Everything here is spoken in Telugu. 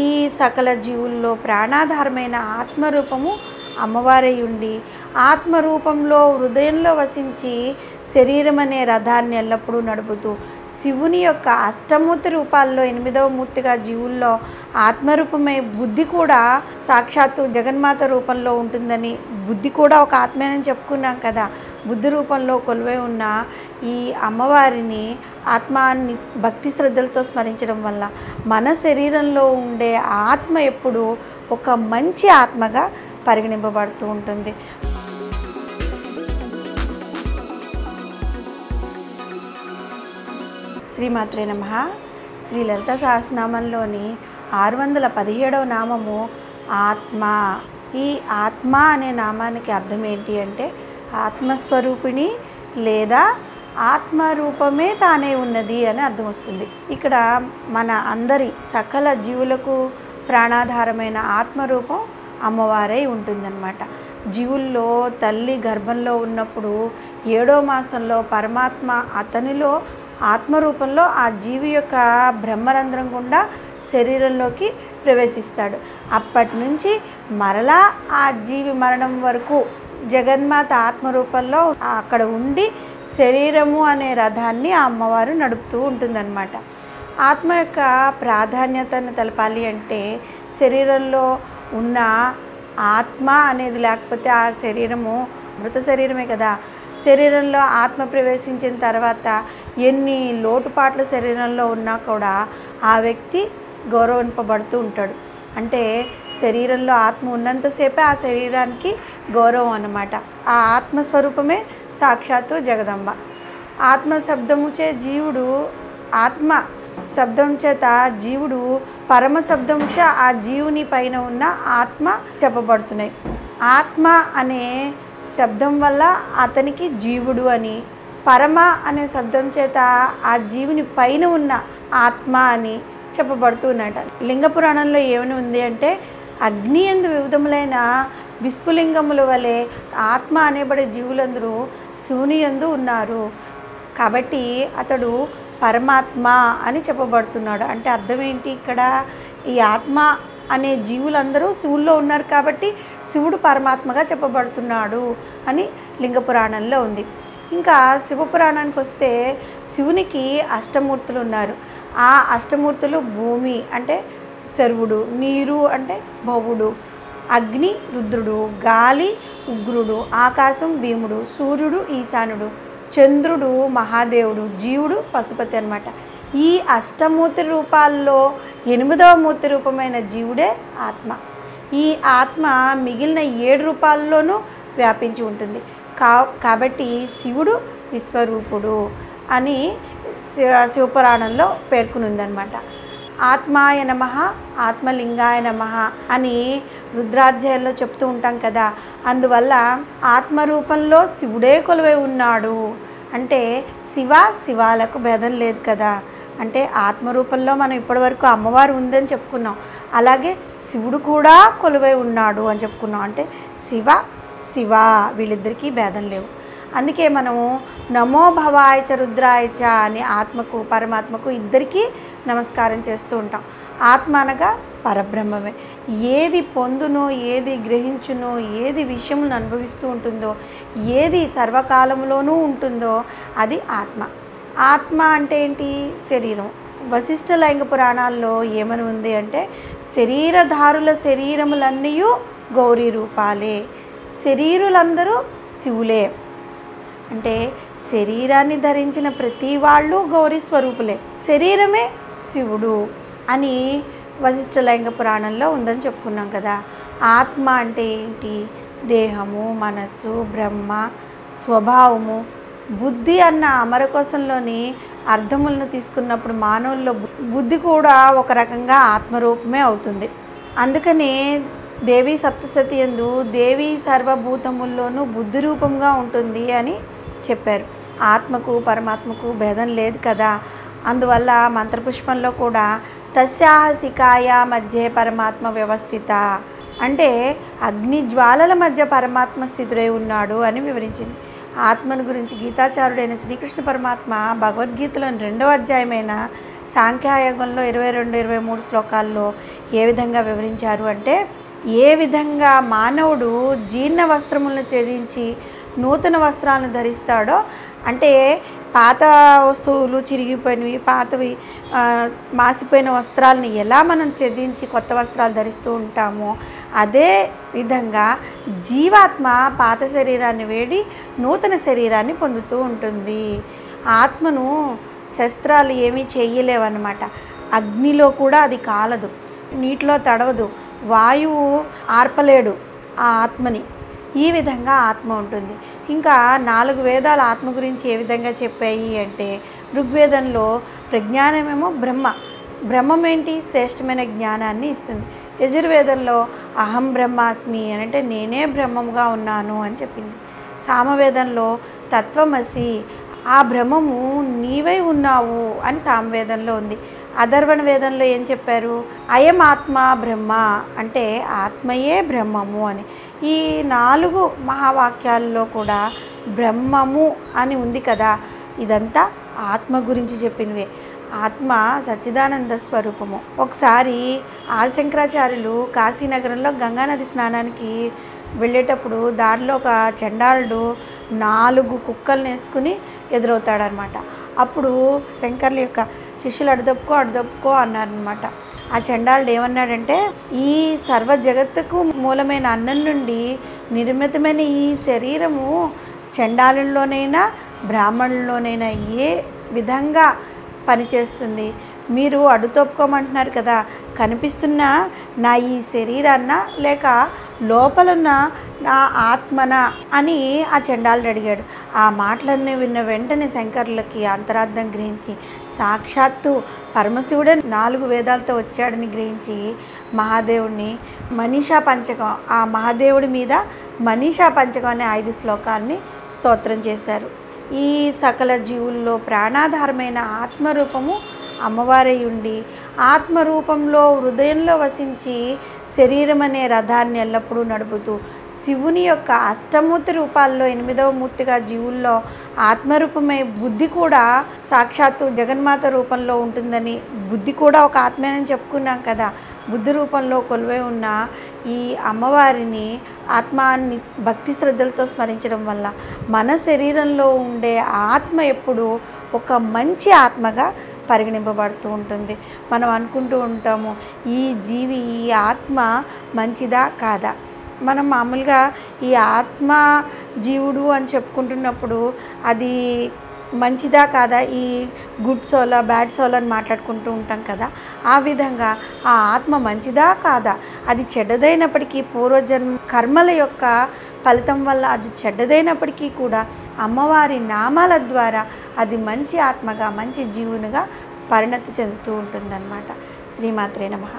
ఈ సకల జీవుల్లో ప్రాణాధారమైన ఆత్మరూపము అమ్మవారై ఉండి ఆత్మరూపంలో హృదయంలో వసించి శరీరం అనే రథాన్ని ఎల్లప్పుడూ నడుపుతూ శివుని యొక్క అష్టమూర్తి రూపాల్లో 8వ మూర్తిగా జీవుల్లో ఆత్మరూపమే బుద్ధి కూడా సాక్షాత్తు జగన్మాత రూపంలో ఉంటుందని, బుద్ధి కూడా ఒక ఆత్మేనని చెప్పుకున్నాం కదా. బుద్ధి రూపంలో కొలువై ఉన్న ఈ అమ్మవారిని ఆత్మాన్ని భక్తి శ్రద్ధలతో స్మరించడం వల్ల మన శరీరంలో ఉండే ఆత్మ ఎప్పుడు ఒక మంచి ఆత్మగా పరిగణింపబడుతూ ఉంటుంది. శ్రీమాత్రే నమః. శ్రీ లలిత సహస్రనామంలోని 617వ నామము ఆత్మ. ఈ ఆత్మ అనే నామానికి అర్థం ఏంటి అంటే ఆత్మస్వరూపిణి లేదా ఆత్మరూపమే తానే ఉన్నది అని అర్థం వస్తుంది. ఇక్కడ మన అందరి సకల జీవులకు ప్రాణాధారమైన ఆత్మరూపం అమ్మవారై ఉంటుందన్నమాట. జీవుల్లో తల్లి గర్భంలో ఉన్నప్పుడు 7వ మాసంలో పరమాత్మ అతనిలో ఆత్మరూపంలో ఆ జీవి యొక్క బ్రహ్మరంధ్రం గుండా శరీరంలోకి ప్రవేశిస్తాడు. అప్పటి నుంచి మరలా ఆ జీవి మరణం వరకు జగన్మాత ఆత్మరూపంలో అక్కడ ఉండి శరీరము అనే రథాన్ని ఆ అమ్మవారు నడుపుతూ ఉంటుందన్నమాట. ఆత్మ యొక్క ప్రాధాన్యతను తెలపాలి అంటే శరీరంలో ఉన్న ఆత్మ అనేది లేకపోతే ఆ శరీరము మృత శరీరమే కదా. శరీరంలో ఆత్మ ప్రవేశించిన తర్వాత ఎన్ని లోటుపాట్లు శరీరంలో ఉన్నా కూడా ఆ వ్యక్తి గౌరవింపబడుతూ ఉంటాడు. అంటే శరీరంలో ఆత్మ ఉన్నంతసేపే ఆ శరీరానికి గౌరవం అన్నమాట. ఆ ఆత్మస్వరూపమే సాక్షాత్తు జగదంబ. ఆత్మ శబ్దముచే జీవుడు ఆత్మ శబ్దం చేత జీవుడు పరమ శబ్దముచే ఆ జీవుని పైన ఉన్న ఆత్మ చెప్పబడుతున్నాయి. ఆత్మ అనే శబ్దం వల్ల అతనికి జీవుడు అని, పరమ అనే శబ్దం చేత ఆ జీవుని పైన ఉన్న ఆత్మ అని చెప్పబడుతూ ఉన్నట. లింగ పురాణంలో ఏమని ఉంది అంటే అగ్ని యందు వివిధములైన విస్ఫులింగముల వలె ఆత్మ అనేబడే జీవులందరూ శివుని యందు ఉన్నారు. కాబట్టి అతడు పరమాత్మ అని చెప్పబడుతున్నాడు. అంటే అర్థం ఏంటి? ఇక్కడ ఈ ఆత్మ అనే జీవులందరూ శివుల్లో ఉన్నారు కాబట్టి శివుడు పరమాత్మగా చెప్పబడుతున్నాడు అని లింగ పురాణంలో ఉంది. ఇంకా శివపురాణానికి వస్తే శివునికి అష్టమూర్తులు ఉన్నారు. ఆ అష్టమూర్తులు భూమి అంటే శర్వుడు, నీరు అంటే భవుడు, అగ్ని రుద్రుడు, గాలి ఉగ్రుడు, ఆకాశం భీముడు, సూర్యుడు ఈశానుడు, చంద్రుడు మహాదేవుడు, జీవుడు పశుపతి అన్నమాట. ఈ అష్టమూర్తి రూపాల్లో 8వ మూర్తి రూపమైన జీవుడే ఆత్మ. ఈ ఆత్మ మిగిలిన 7 రూపాల్లోనూ వ్యాపించి ఉంటుంది. కాబట్టి శివుడు విశ్వరూపుడు అని శివపురాణంలో పేర్కొనుందనమాట. ఆత్మాయ నమః, ఆత్మలింగాయ నమః అని రుద్రాధ్యాయంలో చెప్తూ ఉంటాం కదా. అందువల్ల ఆత్మరూపంలో శివుడే కొలువై ఉన్నాడు అంటే శివాలకు భేదం లేదు కదా. అంటే ఆత్మరూపంలో మనం ఇప్పటివరకు అమ్మవారు ఉందని చెప్పుకున్నాం, అలాగే శివుడు కూడా కొలువై ఉన్నాడు అని చెప్పుకున్నాం. అంటే శివ వీళ్ళిద్దరికీ భేదం లేవు. అందుకే మనము నమో భవాయచ రుద్రాయచ అని ఆత్మకు పరమాత్మకు ఇద్దరికీ నమస్కారం చేస్తూ ఉంటాం. ఆత్మ అనగా పరబ్రహ్మమే. ఏది పొందునో, ఏది గ్రహించునో, ఏది విషయమును అనుభవిస్తూ ఉంటుందో, ఏది సర్వకాలంలోనూ ఉంటుందో అది ఆత్మ. ఆత్మ అంటే ఏంటి? శరీరం. వశిష్ఠ లైంగ పురాణాల్లో ఏమని ఉంది అంటే శరీరధారుల శరీరములన్నీ గౌరీ రూపాలే, శరీరులందరూ శివులే. అంటే శరీరాన్ని ధరించిన ప్రతి వాళ్ళు గౌరీ స్వరూపులే, శరీరమే శివుడు అని వశిష్ఠ లైంగ పురాణంలో ఉందని చెప్పుకున్నాం కదా. ఆత్మ అంటే ఏంటి? దేహము, మనస్సు, బ్రహ్మ, స్వభావము, బుద్ధి అన్న అమరకోశంలోని అర్థములను తీసుకున్నప్పుడు మానవుల్లో బుద్ధి కూడా ఒక రకంగా ఆత్మరూపమే అవుతుంది. అందుకనే దేవి సప్తసతి యందు దేవి సర్వభూతముల్లోనూ బుద్ధి రూపంగా ఉంటుంది అని చెప్పారు. ఆత్మకు పరమాత్మకు భేదం లేదు కదా. అందువల్ల మంత్రపుష్పంలో కూడా తస్యాహ శిఖాయ మధ్య పరమాత్మ వ్యవస్థిత అంటే అగ్ని జ్వాలల మధ్య పరమాత్మ స్థితుడై ఉన్నాడు అని వివరించింది. ఆత్మను గురించి గీతాచారుడైన శ్రీకృష్ణ పరమాత్మ భగవద్గీతలోని 2వ అధ్యాయమైన సాంఖ్యయోగంలో 22, 23 శ్లోకాల్లో ఏ విధంగా వివరించారు అంటే, ఏ విధంగా మానవుడు జీర్ణ వస్త్రములను త్యజించి నూతన వస్త్రాలను ధరిస్తాడో, అంటే పాత వస్తువులు చిరిగిపోయినవి, పాతవి మాసిపోయిన వస్త్రాలని ఎలా మనం త్యజించి కొత్త వస్త్రాలు ధరిస్తూ ఉంటామో, అదే విధంగా జీవాత్మ పాత శరీరాన్ని వేడి నూతన శరీరాన్ని పొందుతూ ఉంటుంది. ఆత్మను శస్త్రాలు ఏమీ చేయలేవన్నమాట. అగ్నిలో కూడా అది కాలదు, నీటిలో తడవదు, వాయువు ఆర్పలేడు ఆ ఆత్మని. ఈ విధంగా ఆత్మ ఉంటుంది. ఇంకా 4 వేదాలు ఆత్మ గురించి ఏ విధంగా చెప్పాయి అంటే, ఋగ్వేదంలో ప్రజ్ఞానమేమో బ్రహ్మం ఏంటి? శ్రేష్టమైన జ్ఞానాన్ని ఇస్తుంది. యజుర్వేదంలో అహం బ్రహ్మాస్మి అని అంటే నేనే బ్రహ్మముగా ఉన్నాను అని చెప్పింది. సామవేదంలో తత్వమసి, ఆ బ్రహ్మము నీవై ఉన్నావు అని సామవేదంలో ఉంది. అథర్వణ వేదంలో ఏం చెప్పారు? అయం ఆత్మ బ్రహ్మ అంటే ఆత్మయే బ్రహ్మము అని. ఈ 4 మహావాక్యాల్లో కూడా బ్రహ్మము అని ఉంది కదా. ఇదంతా ఆత్మ గురించి చెప్పినవే. ఆత్మ సచ్చిదానంద స్వరూపము. ఒకసారి ఆదిశంకరాచార్యులు కాశీనగరంలో గంగానది స్నానానికి వెళ్ళేటప్పుడు దారిలో ఒక చండాలుడు 4 కుక్కల్ని వేసుకుని ఎదురవుతాడనమాట. అప్పుడు శంకర్ల యొక్క శిష్యులు అడుదప్పుకో అన్నారనమాట. ఆ చండాలుడు ఏమన్నాడంటే, ఈ సర్వ జగత్తుకు మూలమైన అన్నం నుండి నిర్మితమైన ఈ శరీరము చండాలుల్లోనైనా బ్రాహ్మణుల్లోనైనా ఏ విధంగా పనిచేస్తుంది? మీరు అడుతొప్పుకోమంటున్నారు కదా, కనిపిస్తున్న నా ఈ శరీరాన్న లేక లోపలున్న నా ఆత్మన అని ఆ చండాలుడు అడిగాడు. ఆ మాటలన్నీ విన్న వెంటనే శంకరులకి అంతరార్థం గ్రహించి, సాక్షాత్తు పరమశివుడే 4 వేదాలతో వచ్చాడని గ్రహించి మహాదేవుడిని మనీషా పంచకం, ఆ మహాదేవుడి మీద మనీషా పంచకం అనే 5 శ్లోకాలని స్తోత్రం చేశారు. ఈ సకల జీవుల్లో ప్రాణాధారమైన ఆత్మరూపము అమ్మవారై ఉండి, ఆత్మరూపంలో హృదయంలో వసించి శరీరం అనే రథాన్ని ఎల్లప్పుడూ నడుపుతూ, శివుని యొక్క అష్టమూర్తి రూపాల్లో 8వ మూర్తిగా జీవుల్లో ఆత్మరూపమై బుద్ధి కూడా సాక్షాత్తు జగన్మాత రూపంలో ఉంటుందని, బుద్ధి కూడా ఒక ఆత్మేనని చెప్పుకున్నాం కదా. బుద్ధి రూపంలో కొలువై ఉన్న ఈ అమ్మవారిని ఆత్మాన్ని భక్తి శ్రద్ధలతో స్మరించడం వల్ల మన శరీరంలో ఉండే ఆత్మ ఎప్పుడు ఒక మంచి ఆత్మగా పరిగణింపబడుతూ ఉంటుంది. మనం అనుకుంటూ ఉంటాము, ఈ జీవి, ఈ ఆత్మ మంచిదా కాదా? మనం మామూలుగా ఈ ఆత్మ జీవుడు అని చెప్పుకుంటున్నప్పుడు అది మంచిదా కాదా, ఈ గుడ్ సోల్ బ్యాడ్ సోల్ అని మాట్లాడుకుంటూ ఉంటాం కదా. ఆ విధంగా ఆ ఆత్మ మంచిదా కాదా, అది చెడ్డదైనప్పటికీ పూర్వజన్మ కర్మల యొక్క ఫలితం వల్ల అది చెడ్డదైనప్పటికీ కూడా అమ్మవారి నామాల ద్వారా అది మంచి ఆత్మగా మంచి జీవునిగా పరిణతి చెందుతూ ఉంటుందన్నమాట. శ్రీమాత్రే నమః.